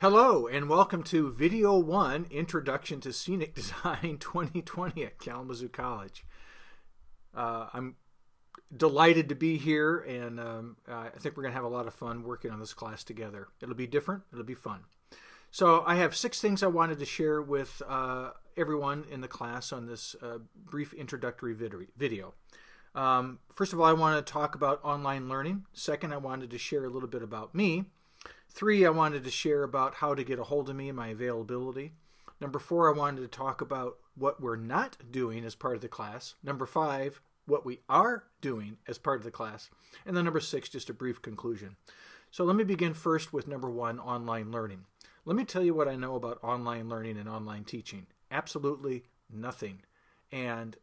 Hello and welcome to Video 1, Introduction to Scenic Design 2020 at Kalamazoo College. I'm delighted to be here, and I think we're going to have a lot of fun working on this class together. It'll be different. It'll be fun. So I have 6 things I wanted to share with everyone in the class on this brief introductory video. First of all, I want to talk about online learning. Second, I wanted to share a little bit about me. 3, I wanted to share about how to get a hold of me and my availability. Number 4, I wanted to talk about what we're not doing as part of the class. Number 5, what we are doing as part of the class. And then number 6, just a brief conclusion. So let me begin first with number 1, online learning. Let me tell you what I know about online learning and online teaching. Absolutely nothing. And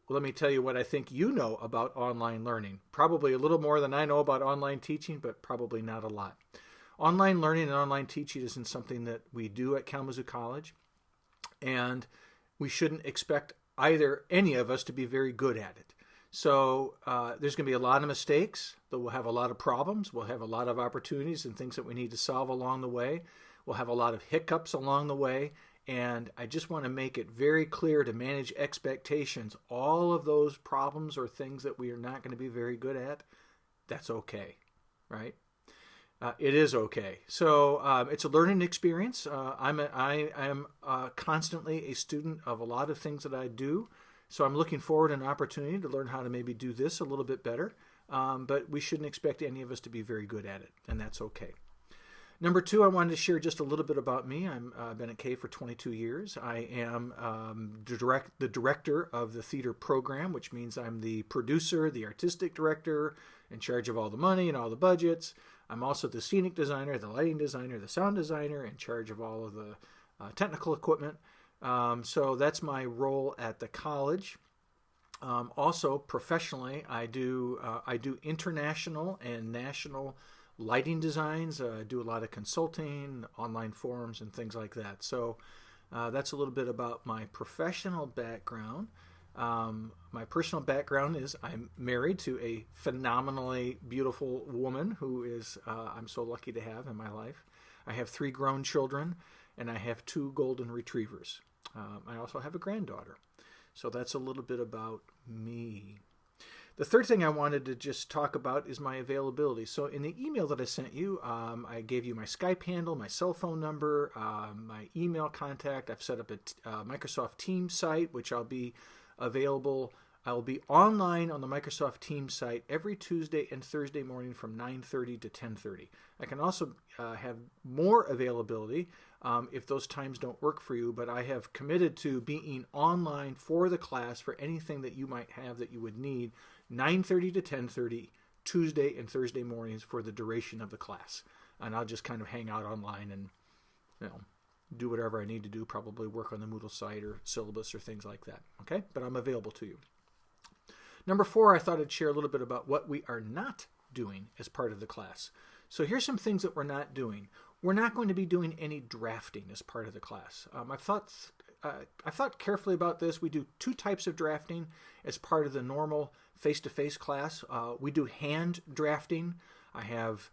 let me tell you what I think you know about online learning. Probably a little more than I know about online teaching, but probably not a lot. Online learning and online teaching isn't something that we do at Kalamazoo College, and we shouldn't expect any of us to be very good at it. So there's going to be a lot of mistakes, that we'll have a lot of problems, we'll have a lot of opportunities and things that we need to solve along the way. We'll have a lot of hiccups along the way, and I just want to make it very clear to manage expectations. All of those problems or things that we are not going to be very good at, that's okay, right? It is okay. So it's a learning experience. I am constantly a student of a lot of things that I do. So I'm looking forward to an opportunity to learn how to maybe do this a little bit better. But we shouldn't expect any of us to be very good at it, and that's okay. Number 2, I wanted to share just a little bit about me. I've been at K for 22 years. I am the director of the theater program, which means I'm the producer, the artistic director, in charge of all the money and all the budgets. I'm also the scenic designer, the lighting designer, the sound designer, in charge of all of the technical equipment. So that's my role at the college. Also, professionally, I do international and national lighting designs. I do a lot of consulting, online forums, and things like that. So that's a little bit about my professional background. My personal background is I'm married to a phenomenally beautiful woman who is I'm so lucky to have in my life. I have 3 grown children, and I have 2 golden retrievers. I also have a granddaughter. So that's a little bit about me. The third thing I wanted to just talk about is my availability. So in the email that I sent you, I gave you my Skype handle, my cell phone number, my email contact. I've set up a Microsoft Teams site, which I'll be available. I'll be online on the Microsoft Teams site every Tuesday and Thursday morning from 9:30 to 10:30. I can also have more availability if those times don't work for you, but I have committed to being online for the class for anything that you might have that you would need 9:30 to 10:30 Tuesday and Thursday mornings for the duration of the class. And I'll just kind of hang out online and do whatever I need to do, probably work on the Moodle site or syllabus or things like that. Okay, but I'm available to you. Number 4, I thought I'd share a little bit about what we are not doing as part of the class. So here's some things that we're not doing. We're not going to be doing any drafting as part of the class. I thought carefully about this. We do 2 types of drafting as part of the normal face-to-face class. We do hand drafting. I have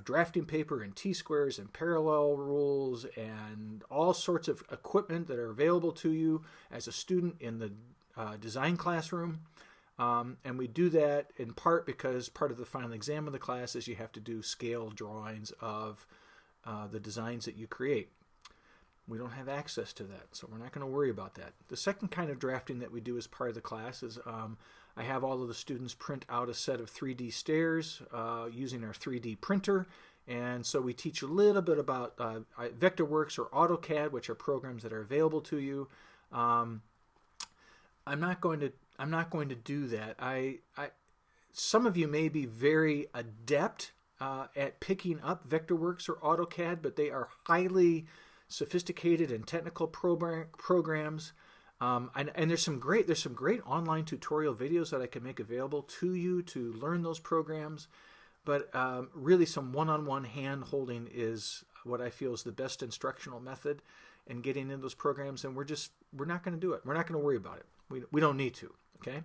drafting paper and T-squares and parallel rules and all sorts of equipment that are available to you as a student in the design classroom. And we do that in part because part of the final exam of the class is you have to do scale drawings of the designs that you create. We don't have access to that, so we're not going to worry about that. The second kind of drafting that we do as part of the class is I have all of the students print out a set of 3D stairs using our 3D printer. And so we teach a little bit about Vectorworks or AutoCAD, which are programs that are available to you. I'm not going to do that. Some of you may be very adept at picking up Vectorworks or AutoCAD, but they are highly sophisticated and technical programs. And there's some great online tutorial videos that I can make available to you to learn those programs. But really, some one-on-one hand-holding is what I feel is the best instructional method in getting into those programs. And we're not going to do it. We're not going to worry about it. We don't need to. Okay.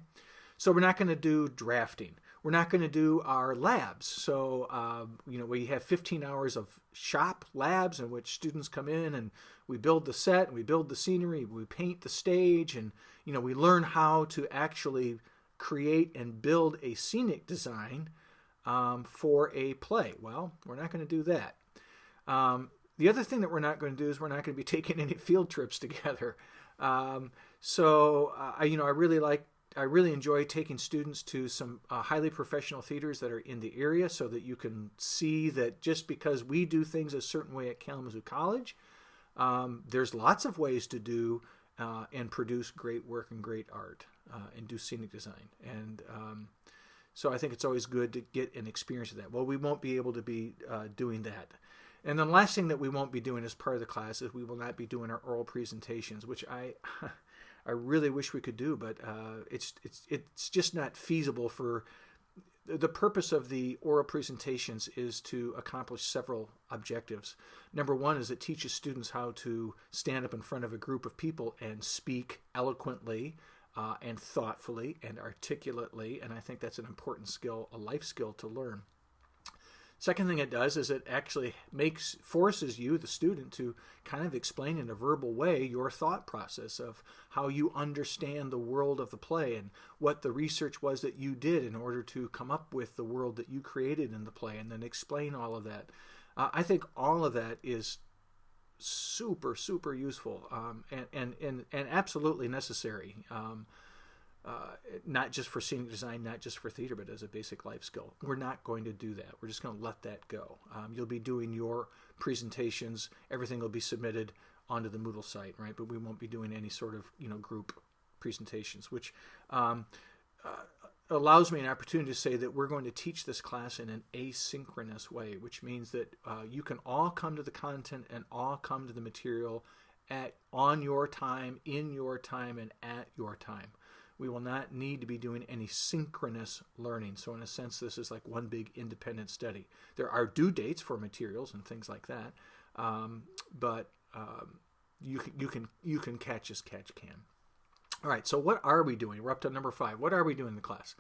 So we're not going to do drafting. we're not going to do our labs. So, we have 15 hours of shop labs in which students come in and we build the set, and we build the scenery, we paint the stage, and, we learn how to actually create and build a scenic design for a play. Well, we're not going to do that. The other thing that we're not going to do is we're not going to be taking any field trips together. I really enjoy taking students to some highly professional theaters that are in the area, so that you can see that just because we do things a certain way at Kalamazoo College, there's lots of ways to do and produce great work and great art and do scenic design. And so I think it's always good to get an experience of that. Well, we won't be able to be doing that. And then the last thing that we won't be doing as part of the class is we will not be doing our oral presentations, which I really wish we could do, but it's just not feasible. For the purpose of the oral presentations is to accomplish several objectives. Number one is it teaches students how to stand up in front of a group of people and speak eloquently and thoughtfully and articulately, and I think that's an important skill, a life skill to learn. Second thing it does is it actually forces you, the student, to kind of explain in a verbal way your thought process of how you understand the world of the play and what the research was that you did in order to come up with the world that you created in the play, and then explain all of that. I think all of that is super, super useful and absolutely necessary. Not just for scenic design, not just for theater, but as a basic life skill. We're not going to do that. We're just going to let that go. You'll be doing your presentations. Everything will be submitted onto the Moodle site, right? But we won't be doing any sort of group presentations, which allows me an opportunity to say that we're going to teach this class in an asynchronous way, which means that you can all come to the content and all come to the material on your time, in your time, and at your time. We will not need to be doing any synchronous learning. So in a sense, this is like one big independent study. There are due dates for materials and things like that, but you can catch as catch can. All right, so what are we doing? We're up to number 5. What are we doing in the class?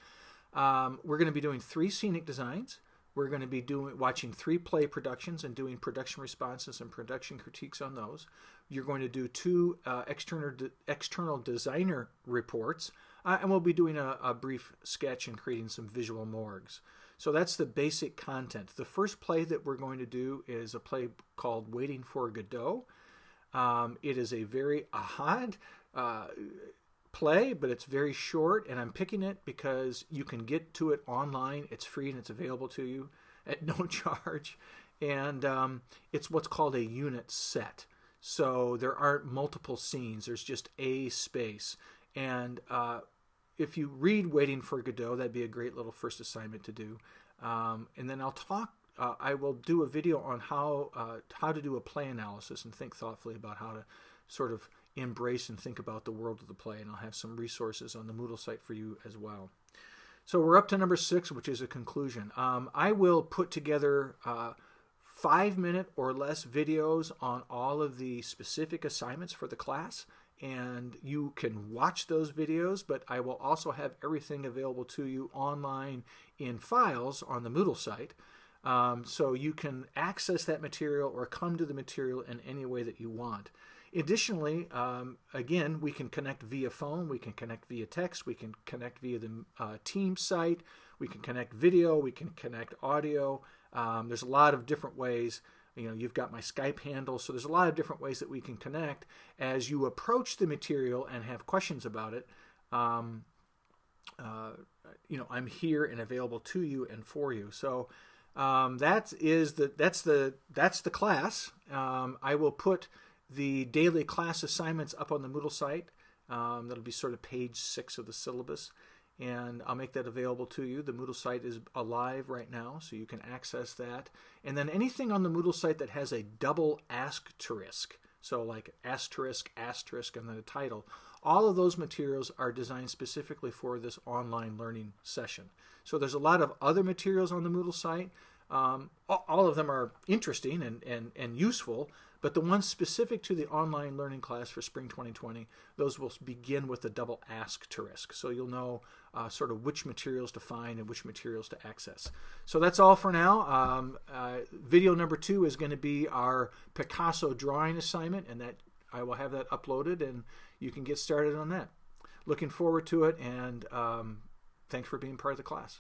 We're going to be doing 3 scenic designs. We're going to be watching 3 play productions and doing production responses and production critiques on those. You're going to do 2 external designer reports, and we'll be doing a brief sketch and creating some visual morgues. So that's the basic content. The first play that we're going to do is a play called Waiting for Godot. It is a very odd play, but it's very short, and I'm picking it because you can get to it online. It's free and it's available to you at no charge, and it's what's called a unit set. So there aren't multiple scenes. There's just a space, and if you read Waiting for Godot, that'd be a great little first assignment to do. And then I will do a video on how to do a play analysis and think thoughtfully about how to sort of embrace and think about the world of the play, and I'll have some resources on the Moodle site for you as well. So we're up to number 6, which is a conclusion. I will put together 5-minute or less videos on all of the specific assignments for the class, and you can watch those videos, but I will also have everything available to you online in files on the Moodle site, so you can access that material or come to the material in any way that you want. Additionally, again, we can connect via phone, we can connect via text, we can connect via the Teams site, we can connect video, we can connect audio. There's a lot of different ways. You've got my Skype handle, so there's a lot of different ways that we can connect. As you approach the material and have questions about it, I'm here and available to you and for you. So that's the class. I will put the daily class assignments up on the Moodle site. That'll be sort of page 6 of the syllabus, and I'll make that available to you. The Moodle site is alive right now, so you can access that. And then anything on the Moodle site that has a double asterisk, so like asterisk, asterisk, and then a title, all of those materials are designed specifically for this online learning session. So there's a lot of other materials on the Moodle site, All of them are interesting and useful, but the ones specific to the online learning class for spring 2020, those will begin with a double asterisk. So you'll know sort of which materials to find and which materials to access. So that's all for now. Video number 2 is going to be our Picasso drawing assignment, and that I will have that uploaded, and you can get started on that. Looking forward to it, and thanks for being part of the class.